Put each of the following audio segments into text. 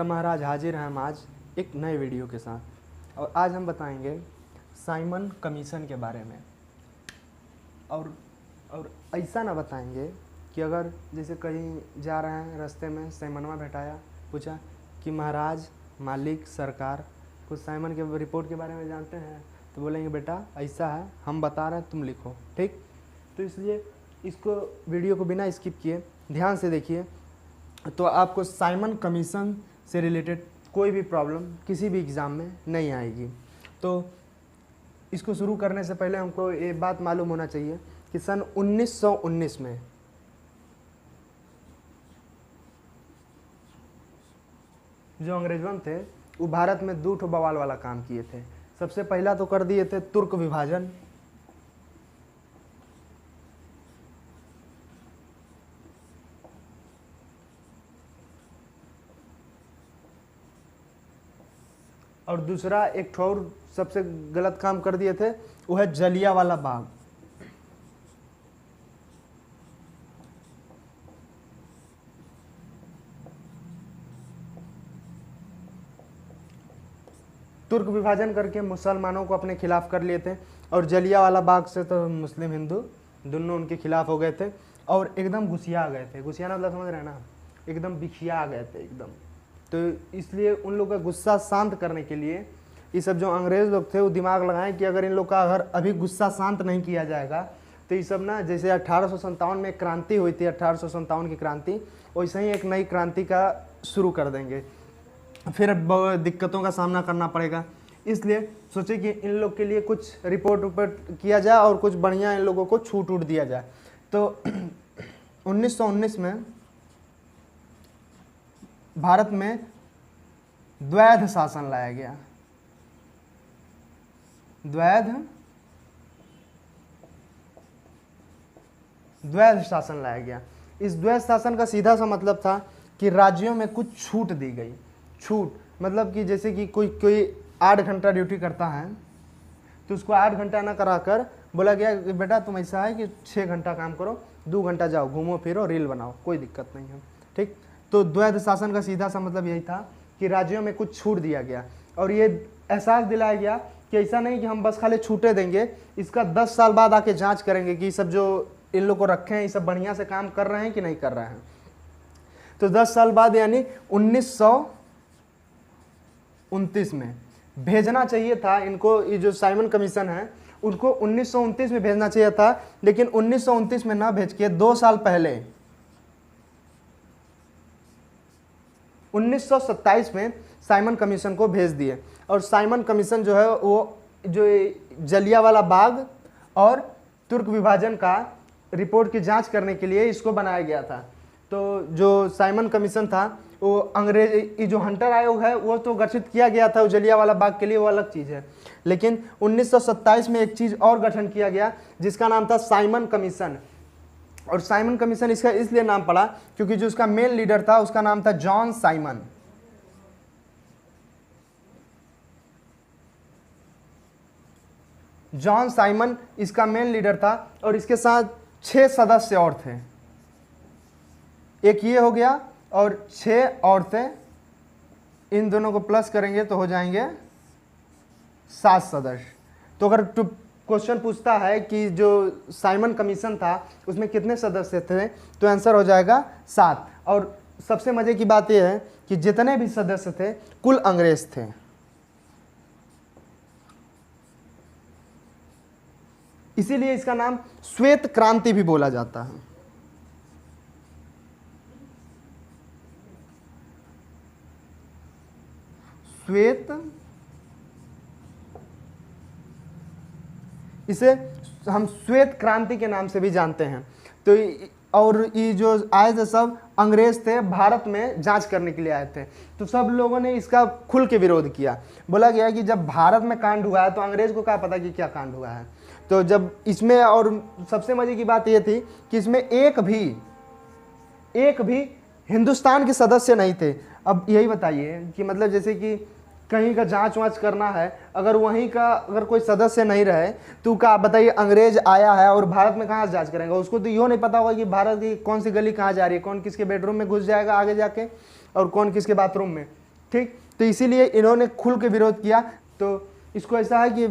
तो महाराज हाजिर हैं हम आज एक नए वीडियो के साथ। और आज हम बताएंगे साइमन कमीशन के बारे में। और ऐसा ना बताएंगे कि अगर जैसे कहीं जा रहे हैं, रास्ते में साइमनवा भेटाया, पूछा कि महाराज, मालिक, सरकार, कुछ साइमन के रिपोर्ट के बारे में जानते हैं, तो बोलेंगे बेटा ऐसा है, हम बता रहे हैं, तुम लिखो, ठीक। तो इसलिए इसको वीडियो को बिना स्किप किए ध्यान से देखिए, तो आपको साइमन कमीशन से रिलेटेड कोई भी प्रॉब्लम किसी भी एग्ज़ाम में नहीं आएगी। तो इसको शुरू करने से पहले हमको ये बात मालूम होना चाहिए कि सन 1919 में जो अंग्रेजों थे वो भारत में दो ठो बवाल वाला काम किए थे। सबसे पहला तो कर दिए थे तुर्क विभाजन, और दूसरा एक ठो और सबसे गलत काम कर दिए थे, वो है जलियांवाला बाग। तुर्क विभाजन करके मुसलमानों को अपने खिलाफ कर लिए थे, और जलियांवाला बाग से तो मुस्लिम हिंदू दोनों उनके खिलाफ हो गए थे और एकदम घुसिया गए थे। घुसियाना मतलब समझ रहे हैं ना, एकदम बिखिया गए थे एकदम। तो इसलिए उन लोगों का गुस्सा शांत करने के लिए ये सब जो अंग्रेज लोग थे वो दिमाग लगाएं कि अगर इन लोग का अगर अभी गुस्सा शांत नहीं किया जाएगा तो ये सब ना, जैसे 1857 में क्रांति हुई थी, 1857 की क्रांति, वैसे ही एक नई क्रांति का शुरू कर देंगे, फिर दिक्कतों का सामना करना पड़ेगा। इसलिए सोचे कि इन लोग के लिए कुछ रिपोर्ट किया जाए और कुछ बढ़िया इन लोगों को छूट दिया जाए। तो 1919 में भारत में द्वैध शासन लाया गया। द्वैध शासन लाया गया। इस द्वैध शासन का सीधा सा मतलब था कि राज्यों में कुछ छूट दी गई। छूट मतलब कि जैसे कि कोई 8 घंटा ड्यूटी करता है तो उसको 8 घंटा ना कराकर बोला गया कि बेटा तुम ऐसा है कि 6 घंटा काम करो, 2 घंटा जाओ, घूमो फिरो, रील बनाओ, कोई दिक्कत नहीं है, ठीक। तो द्वैध शासन का सीधा सा मतलब यही था कि राज्यों में कुछ छूट दिया गया और ये एहसास दिलाया गया कि ऐसा नहीं कि हम बस खाली छूटे देंगे, इसका 10 साल बाद आके जांच करेंगे कि सब जो इन लोग को रखे हैं ये सब बढ़िया से काम कर रहे हैं कि नहीं कर रहे हैं। तो 10 साल बाद यानी 1929 में भेजना चाहिए था इनको। ये जो साइमन कमीशन है उनको 1929 में भेजना चाहिए था, लेकिन 1929 में ना भेज के 2 साल पहले 1927 में साइमन कमीशन को भेज दिए। और साइमन कमीशन जो है वो जो जलियांवाला बाग और तुर्क विभाजन का रिपोर्ट की जांच करने के लिए इसको बनाया गया था। तो जो साइमन कमीशन था वो अंग्रेज, जो हंटर आयोग है वो तो गठित किया गया था जलियांवाला बाग के लिए, वो अलग चीज़ है। लेकिन 1927 में एक चीज़ और गठन किया गया जिसका नाम था साइमन कमीशन। और साइमन कमीशन इसका इसलिए नाम पड़ा क्योंकि जो उसका मेन लीडर था उसका नाम था जॉन साइमन। जॉन साइमन इसका मेन लीडर था और इसके साथ 6 सदस्य और थे। एक ये हो गया और 6 और थे, इन दोनों को प्लस करेंगे तो हो जाएंगे 7 सदस्य। तो अगर क्वेश्चन पूछता है कि जो साइमन कमीशन था उसमें कितने सदस्य थे तो आंसर हो जाएगा 7। और सबसे मजे की बात यह है कि जितने भी सदस्य थे कुल अंग्रेज थे। इसीलिए इसका नाम श्वेत क्रांति भी बोला जाता है। इसे हम श्वेत क्रांति के नाम से भी जानते हैं। तो और ये जो आए थे सब अंग्रेज थे, भारत में जांच करने के लिए आए थे। तो सब लोगों ने इसका खुल के विरोध किया। बोला गया कि जब भारत में कांड हुआ है तो अंग्रेज को क्या पता कि क्या कांड हुआ है। तो जब इसमें, और सबसे मजे की बात यह थी कि इसमें एक भी हिंदुस्तान के सदस्य नहीं थे। अब यही बताइए कि मतलब जैसे कि कहीं का जांच वाँच करना है, अगर वहीं का अगर कोई सदस्य नहीं रहे तो क्या बताइए, अंग्रेज आया है और भारत में कहाँ जांच करेंगे? उसको तो यो नहीं पता होगा कि भारत की कौन सी गली कहाँ जा रही है, कौन किसके बेडरूम में घुस जाएगा आगे जाके और कौन किसके बाथरूम में। ठीक। तो इसीलिए इन्होंने खुल के विरोध किया। तो इसको ऐसा है कि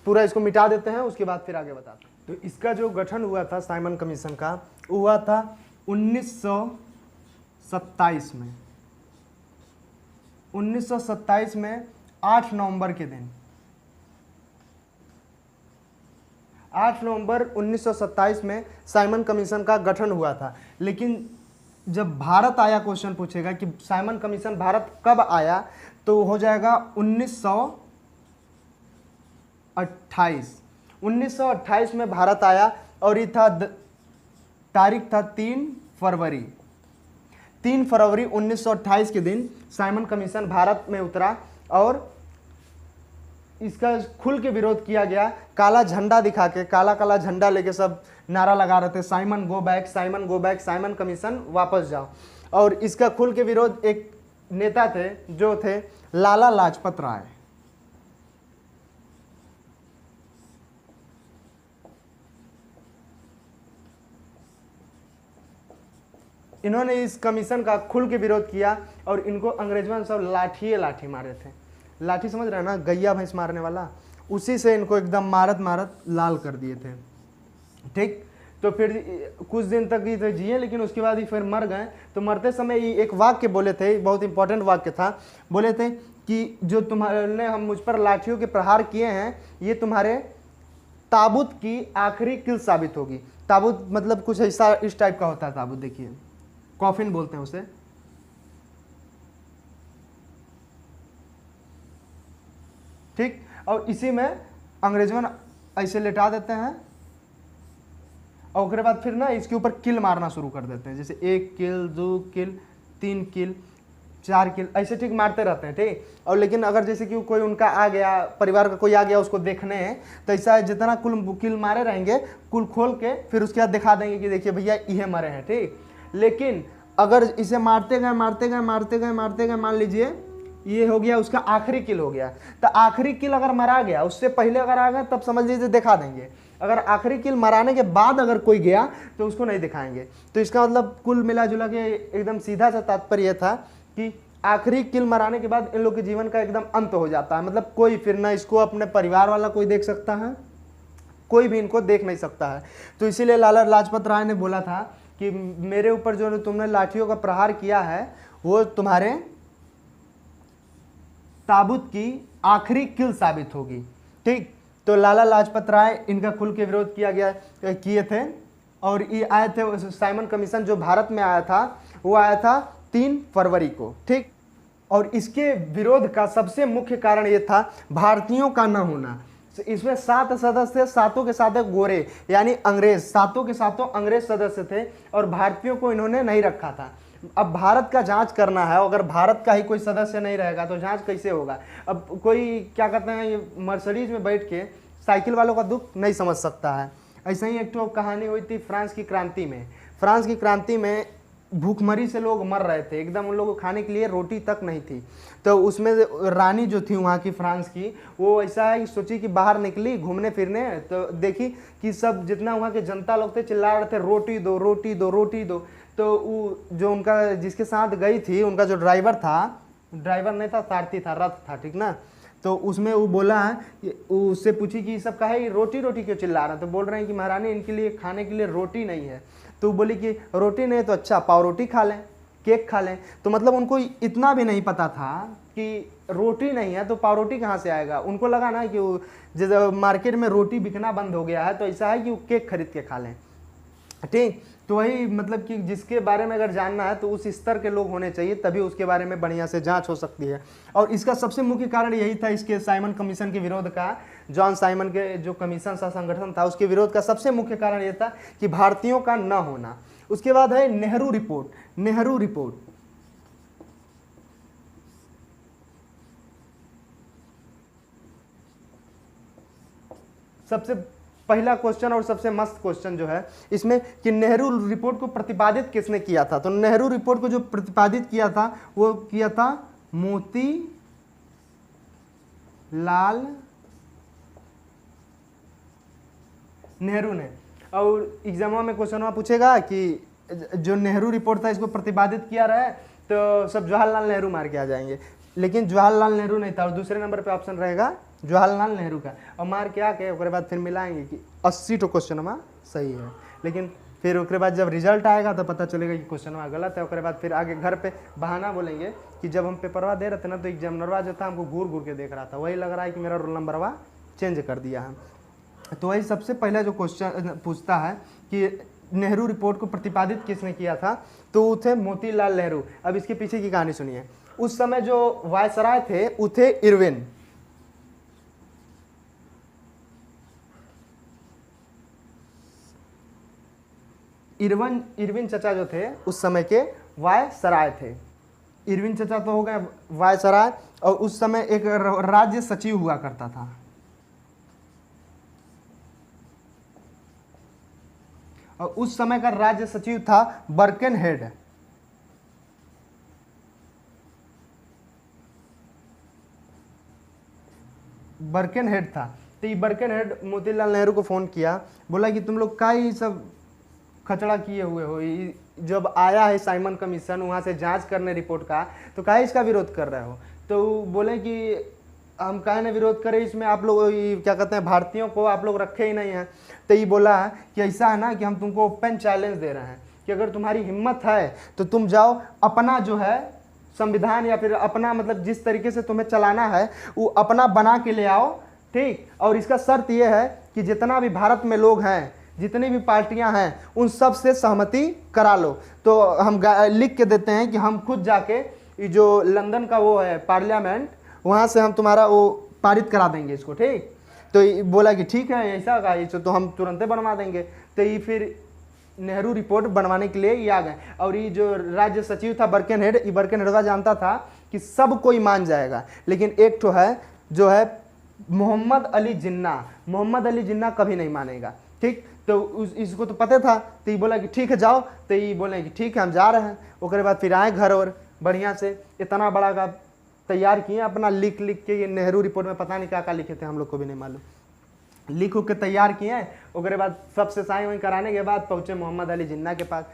पूरा इसको मिटा देते हैं, उसके बाद फिर आगे बताते हैं। तो इसका जो गठन हुआ था साइमन कमीशन का, वो हुआ था 1927 में। 1927 में 8 नवंबर के दिन, 8 नवंबर 1927 में साइमन कमीशन का गठन हुआ था। लेकिन जब भारत आया, क्वेश्चन पूछेगा कि साइमन कमीशन भारत कब आया, तो हो जाएगा 1928। 1928 में भारत आया और ये था तारीख था 3 फरवरी। 3 फरवरी 1928 के दिन साइमन कमीशन भारत में उतरा और इसका खुल के विरोध किया गया। काला झंडा दिखा के, काला काला झंडा लेके सब नारा लगा रहे थे, Simon go back, Simon go back, Simon commission वापस जाओ। और इसका खुल के विरोध एक नेता थे जो थे लाला लाजपत राय। इन्होंने इस कमीशन का खुल के विरोध किया और इनको अंग्रेजों ने सब लाठी मारे थे। लाठी समझ रहे हैं ना, गैया भैंस मारने वाला, उसी से इनको एकदम मारत मारत लाल कर दिए थे। ठीक। तो फिर कुछ दिन तक ही तो जिए, लेकिन उसके बाद ही फिर मर गए। तो मरते समय ये एक वाक्य बोले थे, बहुत इंपॉर्टेंट वाक्य था। बोले थे कि जो तुम्हारे हम मुझ पर लाठियों के प्रहार किए हैं, ये तुम्हारे ताबूत की आखिरी किल साबित होगी। ताबूत मतलब कुछ ऐसा इस टाइप का होता है ताबूत, देखिए कॉफिन बोलते हैं उसे। ठीक। और इसी में अंग्रेजों ऐसे लेटा देते हैं और उसके बाद फिर ना इसके ऊपर किल मारना शुरू कर देते हैं, जैसे 1 किल, 2 किल, 3 किल, 4 किल, ऐसे ठीक मारते रहते हैं। ठीक। और लेकिन अगर जैसे कि कोई उनका आ गया, परिवार का कोई आ गया उसको देखने हैं, तो ऐसा है जितना कुल किल मारे रहेंगे, कुल खोल के फिर उसके बाद दिखा देंगे कि देखिए भैया ये मरे हैं। ठीक। लेकिन अगर इसे मारते गए मान लीजिए ये हो गया उसका आखिरी किल हो गया, तो आखिरी किल अगर मरा गया, उससे पहले अगर आ गया तब समझ लीजिए दिखा देंगे। अगर आखिरी किल मराने के बाद अगर कोई गया तो उसको नहीं दिखाएंगे। तो इसका मतलब कुल मिला जुला के एकदम सीधा सा तात्पर्य था कि आखिरी किल मराने के बाद इन लोग के जीवन का एकदम अंत हो जाता है। मतलब कोई फिर ना इसको अपने परिवार वाला कोई देख सकता है, कोई भी इनको देख नहीं सकता है। तो इसीलिए लाला लाजपत राय ने बोला था कि मेरे ऊपर जो तुमने लाठियों का प्रहार किया है वो तुम्हारे ताबूत की आखिरी किल साबित होगी। ठीक। तो लाला लाजपत राय इनका खुल के विरोध किए थे और ये आए थे। साइमन कमीशन जो भारत में आया था वो आया था 3 फरवरी को। ठीक। और इसके विरोध का सबसे मुख्य कारण ये था भारतीयों का न होना। इसमें 7 सदस्य, सातों के साथ गोरे यानी अंग्रेज, सातों के सातों अंग्रेज सदस्य थे और भारतीयों को इन्होंने नहीं रखा था। अब भारत का जांच करना है, अगर भारत का ही कोई सदस्य नहीं रहेगा तो जांच कैसे होगा। अब कोई क्या कहते हैं, ये मर्सिडीज में बैठ के साइकिल वालों का दुख नहीं समझ सकता है। ऐसे ही एक तो कहानी हुई थी फ्रांस की क्रांति में। फ्रांस की क्रांति में भूखमरी से लोग मर रहे थे, एकदम उन लोगों को खाने के लिए रोटी तक नहीं थी। तो उसमें रानी जो थी वहाँ की फ्रांस की, वो ऐसा है कि सोची कि बाहर निकली घूमने फिरने, तो देखी कि सब जितना वहाँ के जनता लोग थे चिल्ला रहे थे रोटी दो, रोटी दो, रोटी दो। तो वो जो उनका जिसके साथ गई थी, उनका जो ड्राइवर था, ड्राइवर नहीं था, सारथी था, रथ था, ठीक ना। तो उसमें वो बोला, उससे पूछी कि सब कहा रोटी रोटी क्यों चिल्ला रहा है। तो बोल रहे हैं कि महारानी इनके लिए खाने के लिए रोटी नहीं है। तो बोली कि रोटी नहीं तो अच्छा पाव रोटी खा लें, केक खा लें। तो मतलब उनको इतना भी नहीं पता था कि रोटी नहीं है तो पाव रोटी कहाँ से आएगा। उनको लगा ना कि जैसे मार्केट में रोटी बिकना बंद हो गया है तो ऐसा है कि वो केक खरीद के खा लें। ठीक। तो वही मतलब कि जिसके बारे में अगर जानना है तो उस स्तर के लोग होने चाहिए, तभी उसके बारे में बढ़िया से जांच हो सकती है। और इसका सबसे मुख्य कारण यही था, इसके साइमन कमीशन के विरोध का, जॉन साइमन के जो कमीशन सा संगठन था उसके विरोध का सबसे मुख्य कारण यह था कि भारतीयों का न होना। उसके बाद है नेहरू रिपोर्ट। नेहरू रिपोर्ट सबसे पहला क्वेश्चन और सबसे मस्त क्वेश्चन जो है इसमें कि नेहरू रिपोर्ट को प्रतिपादित किसने किया था। तो नेहरू रिपोर्ट को जो प्रतिपादित किया था वो किया था मोती लाल नेहरू ने। और एग्जाम में क्वेश्चन पूछेगा कि जो नेहरू रिपोर्ट था इसको प्रतिपादित किया रहा है तो सब जवाहरलाल नेहरू मार के आ जाएंगे, लेकिन जवाहरलाल नेहरू नहीं था और दूसरे नंबर पे ऑप्शन रहेगा जवाहरलाल नेहरू का, और मार के आके उसके बाद फिर मिलाएंगे कि 80 तो क्वेश्चन सही है। लेकिन फिर उसके बाद जब रिजल्ट आएगा तो पता चलेगा कि क्वेश्चन गलत है। उसके बाद फिर आगे घर पे बहाना बोलेंगे कि जब हम पेपरवा दे रहे थे ना तो एग्जामिनरवा जो था हमको घूर घूर के देख रहा था, वही लग रहा है कि मेरा रोल नंबरवा चेंज कर दिया है। तो वही सबसे पहला जो क्वेश्चन पूछता है कि नेहरू रिपोर्ट को प्रतिपादित किसने किया था, तो वो थे मोतीलाल नेहरू। अब इसके पीछे की कहानी सुनिए। उस समय जो वायसराय थे वो थे इरविन। इरविन चचा जो थे उस समय के वायसराय थे। इरविन चचा तो हो गए वायसराय, और उस समय एक राज्य सचिव हुआ करता था। और उस समय का राज्य सचिव था बर्केनहेड। बर्केनहेड था। तो ये बर्केनहेड मोतीलाल नेहरू को फोन किया, बोला कि तुम लोग का ही सब खचड़ा किए हुए हो, जब आया है साइमन कमीशन वहाँ से जांच करने रिपोर्ट का, तो काहे इसका विरोध कर रहे हो। तो बोले कि हम काहे ना विरोध करें, इसमें आप लोग क्या कहते हैं भारतीयों को आप लोग रखे ही नहीं हैं। तो ये बोला कि ऐसा है ना कि हम तुमको ओपन चैलेंज दे रहे हैं कि अगर तुम्हारी हिम्मत है तो तुम जाओ अपना जो है संविधान या फिर अपना मतलब जिस तरीके से तुम्हें चलाना है वो अपना बना के ले आओ, ठीक। और इसका शर्त ये है कि जितना भी भारत में लोग हैं, जितनी भी पार्टियां हैं, उन सब से सहमति करा लो। तो हम लिख के देते हैं कि हम खुद जाके जो लंदन का वो है पार्लियामेंट, वहाँ से हम तुम्हारा वो पारित करा देंगे इसको, ठीक। तो बोला कि ठीक है ऐसा का इसे तो हम तुरंत बनवा देंगे। तो ये फिर नेहरू रिपोर्ट बनवाने के लिए ये आ गए। और ये जो राज्य सचिव था बर्केनहेड, ये बर्केनहेडवा जानता था कि सब कोई मान जाएगा, लेकिन एक तो है जो है मोहम्मद अली जिन्ना, मोहम्मद अली जिन्ना कभी नहीं मानेगा, ठीक। तो इसको तो पता था। तो ये बोला कि ठीक है जाओ। तो ये बोले कि ठीक है हम जा रहे हैं। उसके बाद फिर आए घर और बढ़िया से इतना बड़ा का तैयार किए अपना लिख के। ये नेहरू रिपोर्ट में पता नहीं क्या क्या लिखे थे, हम लोग को भी नहीं मालूम। लिख के तैयार किए। उसके बाद सबसे साइन वाइन कराने के बाद पहुँचे मोहम्मद अली जिन्ना के पास।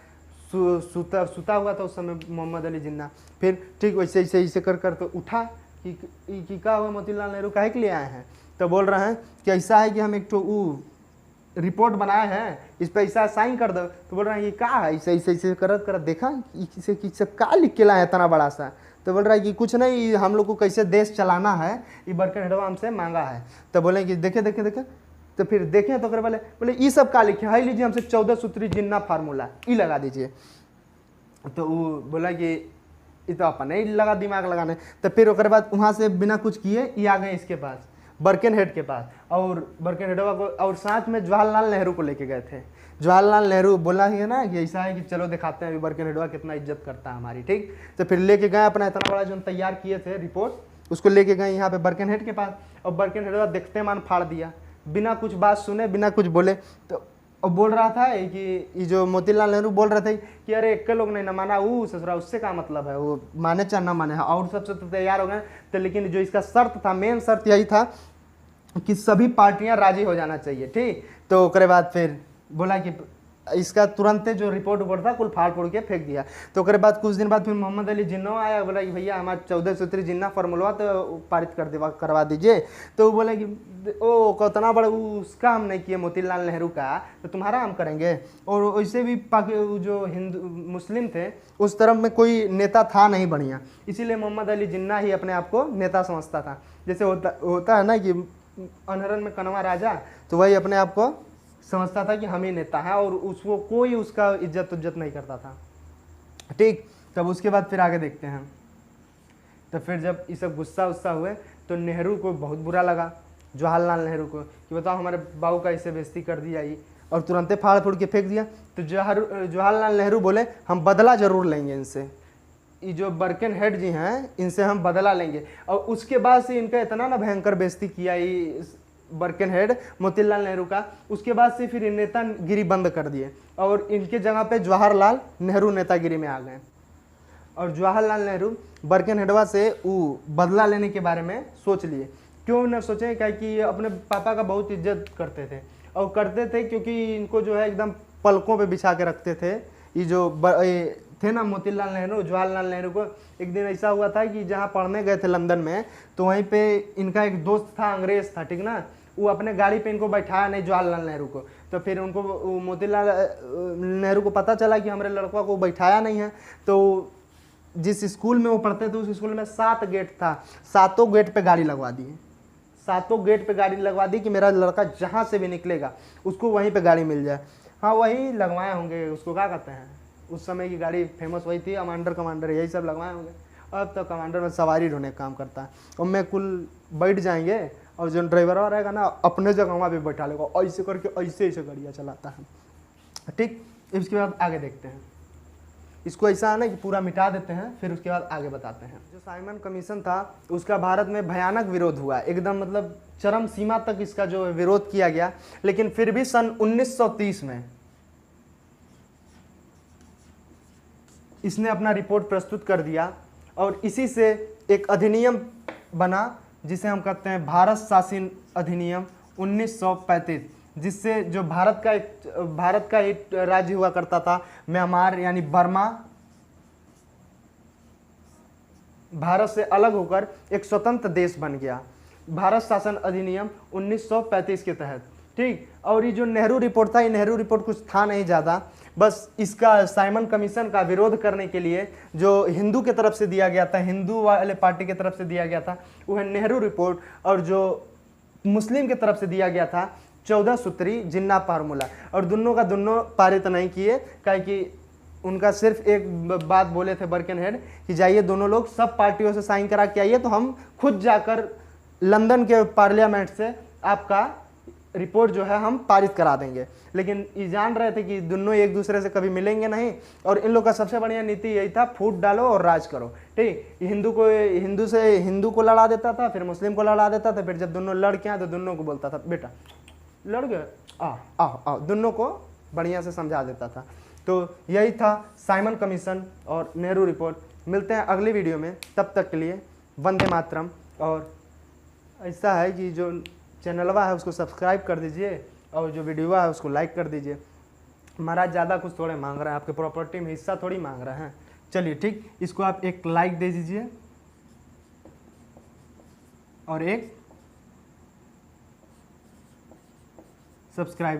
सुता हुआ था उस समय मोहम्मद अली जिन्ना। फिर ठीक वैसे ऐसे कर तो उठा कि क्या हुआ मोतीलाल नेहरू काहे के लिए आए हैं। तो बोल रहे हैं कि ऐसा है कि हम एक तो रिपोर्ट बनाए हैं, इस पर ऐसा साइन कर दो। तो बोल रहे हैं ये क्या है, ऐसे करत देखा इसे क्या लिख के लाए इतना बड़ा सा। तो बोल रहा है कि कुछ नहीं, हम लोग को कैसे देश चलाना है ये बर्केनहेडवा हमसे मांगा है। तो बोले कि देखे। तो फिर देखें तो बोले ये सब का लिखे है, लीजिए हमसे 14 सूत्री जिन्ना फार्मूला ये लगा दीजिए। तो वो बोला कि ये तो अपन नहीं लगा दिमाग लगाने। तो फिर उसके बाद वहाँ से बिना कुछ किए ये आ गए इसके पास, बर्केनहेड के पास। और बर्केनहेडवा को और साथ में जवाहरलाल नेहरू को लेके गए थे। जवाहरलाल नेहरू बोला है ना कि ऐसा है कि चलो दिखाते हैं अभी बर्केनहेडवा कितना इज्जत करता है हमारी, ठीक। तो फिर लेके गए अपना इतना बड़ा जो तैयार किए थे रिपोर्ट, उसको लेके गए यहाँ पे बर्केनहेड के पास। और बर्केनहेडवा देखते मान फाड़ दिया, बिना कुछ बात सुने, बिना कुछ बोले। तो और बोल रहा था कि ये जो मोतीलाल नेहरू बोल रहे थे कि अरे एक लोग नहीं ना माना, वो ससुरा उससे क्या मतलब है, वो माने चाहे ना माने। और सबसे तो तैयार हो गए। तो लेकिन जो इसका शर्त था, मेन शर्त यही था कि सभी पार्टियां राजी हो जाना चाहिए, ठीक। तो उसके बाद फिर बोला कि इसका तुरंत जो रिपोर्ट था कुल फाड़ फोड़ के फेंक दिया। तो उसके बाद कुछ दिन बाद फिर मोहम्मद अली जिन्ना आया, बोला कि भैया हमारा 14 सूत्री जिन्ना फार्मूला तो पारित करवा दीजिए। तो वो बोले कि ओ कितना बड़ा उसका हम नहीं किए मोतीलाल नेहरू का, तो तुम्हारा हम करेंगे। और वैसे भी जो हिंदू मुस्लिम थे उस तरफ में कोई नेता था नहीं बढ़िया, इसीलिए मोहम्मद अली जिन्ना ही अपने आप को नेता समझता था। जैसे होता है ना कि अनहरन में कनवा राजा, तो वही अपने आप को समझता था कि हम ही नेता हैं और उसको कोई उसका इज्जत नहीं करता था, ठीक। तब उसके बाद फिर आगे देखते हैं। तो फिर जब ये सब गुस्सा हुए तो नेहरू को बहुत बुरा लगा, जवाहरलाल नेहरू को, कि बताओ हमारे बाबू का ऐसे बेइज्जती कर दिया ये, और तुरंत फाड़ फूड़ के फेंक दिया। तो जवाहरलाल नेहरू बोले हम बदला जरूर लेंगे इनसे, ये जो बर्केनहेड जी हैं इनसे हम बदला लेंगे। और उसके बाद से इनका इतना ना भयंकर बेइज्जती किया ये बर्केनहेड मोतीलाल नेहरू का, उसके बाद से फिर नेतागिरी बंद कर दिए और इनके जगह पे जवाहरलाल नेहरू नेतागिरी में आ गए। और जवाहरलाल नेहरू बर्केनहेडवा से वो बदला लेने के बारे में सोच लिए। क्यों न सोचे, क्या कि ये अपने पापा का बहुत इज्जत करते थे, क्योंकि इनको जो है एकदम पलकों पे बिछा के रखते थे। ये जो थे ना मोतीलाल नेहरू, जवाहरलाल नेहरू को एक दिन ऐसा हुआ था कि जहाँ पढ़ने गए थे लंदन में, तो वहीं पे इनका एक दोस्त था, अंग्रेज था, ठीक ना, वो अपने गाड़ी पे इनको बैठाया नहीं जवाहरलाल नेहरू को। तो फिर उनको मोतीलाल नेहरू को पता चला कि हमारे लड़का को बैठाया नहीं है। तो जिस स्कूल में वो पढ़ते थे उस स्कूल में 7 गेट था, 7 गेट पे गाड़ी लगवा दी, 7 गेट पे गाड़ी लगवा दी कि मेरा लड़का जहाँ से भी निकलेगा उसको वहीं पे गाड़ी मिल जाए। हाँ वही लगवाए होंगे, उसको क्या कहते हैं, उस समय की गाड़ी फेमस वही थी, कमांडर यही सब लगवाए होंगे। अब तो कमांडर में सवारी ढूंढने का काम करता है, और मैं कुल बैठ जाएंगे और जो ड्राइवर रहेगा ना अपने जगह भी बैठा लेगा, ऐसे करके ऐसे ऐसे गाड़ियाँ चलाता है, ठीक। इसके बाद आगे देखते हैं, इसको ऐसा है ना कि पूरा मिटा देते हैं, फिर उसके बाद आगे बताते हैं। जो साइमन कमीशन था उसका भारत में भयानक विरोध हुआ, एकदम मतलब चरम सीमा तक इसका जो विरोध किया गया। लेकिन फिर भी सन 1930 में इसने अपना रिपोर्ट प्रस्तुत कर दिया, और इसी से एक अधिनियम बना जिसे हम कहते हैं भारत शासन अधिनियम 1935, जिससे जो भारत का एक राज्य हुआ करता था म्यांमार यानी बर्मा, भारत से अलग होकर एक स्वतंत्र देश बन गया, भारत शासन अधिनियम 1935 के तहत, ठीक। और ये जो नेहरू रिपोर्ट था, ये नेहरू रिपोर्ट कुछ था नहीं ज़्यादा, बस इसका साइमन कमीशन का विरोध करने के लिए जो हिंदू के तरफ से दिया गया था, हिंदू वाले पार्टी की तरफ से दिया गया था वो है नेहरू रिपोर्ट, और जो मुस्लिम की तरफ से दिया गया था 14 सूत्री जिन्ना फार्मूला, और दोनों का दोनों पारित नहीं किए, काहे कि उनका सिर्फ एक बात बोले थे बर्केनहेड कि जाइए दोनों लोग सब पार्टियों से साइन करा के आइए, तो हम खुद जाकर लंदन के पार्लियामेंट से आपका रिपोर्ट जो है हम पारित करा देंगे। लेकिन ये जान रहे थे कि दोनों एक दूसरे से कभी मिलेंगे नहीं, और इन लोग का सबसे बढ़िया नीति यही था, फूट डालो और राज करो, ठीक। हिंदू को लड़ा देता था, फिर मुस्लिम को लड़ा देता था, फिर जब दोनों लड़ के आए तो दोनों को बोलता था बेटा लड़ गए, आओ, दोनों को बढ़िया से समझा देता था। तो यही था साइमन कमीशन और नेहरू रिपोर्ट। मिलते हैं अगली वीडियो में, तब तक के लिए वंदे मातरम। और ऐसा है कि जो चैनलवा है उसको सब्सक्राइब कर दीजिए, और जो वीडियो है उसको लाइक कर दीजिए। महाराज ज़्यादा कुछ थोड़े मांग रहे हैं, आपके प्रॉपर्टी में हिस्सा थोड़ी मांग रहे हैं। चलिए ठीक, इसको आप एक लाइक दे दीजिए और एक सब्सक्राइब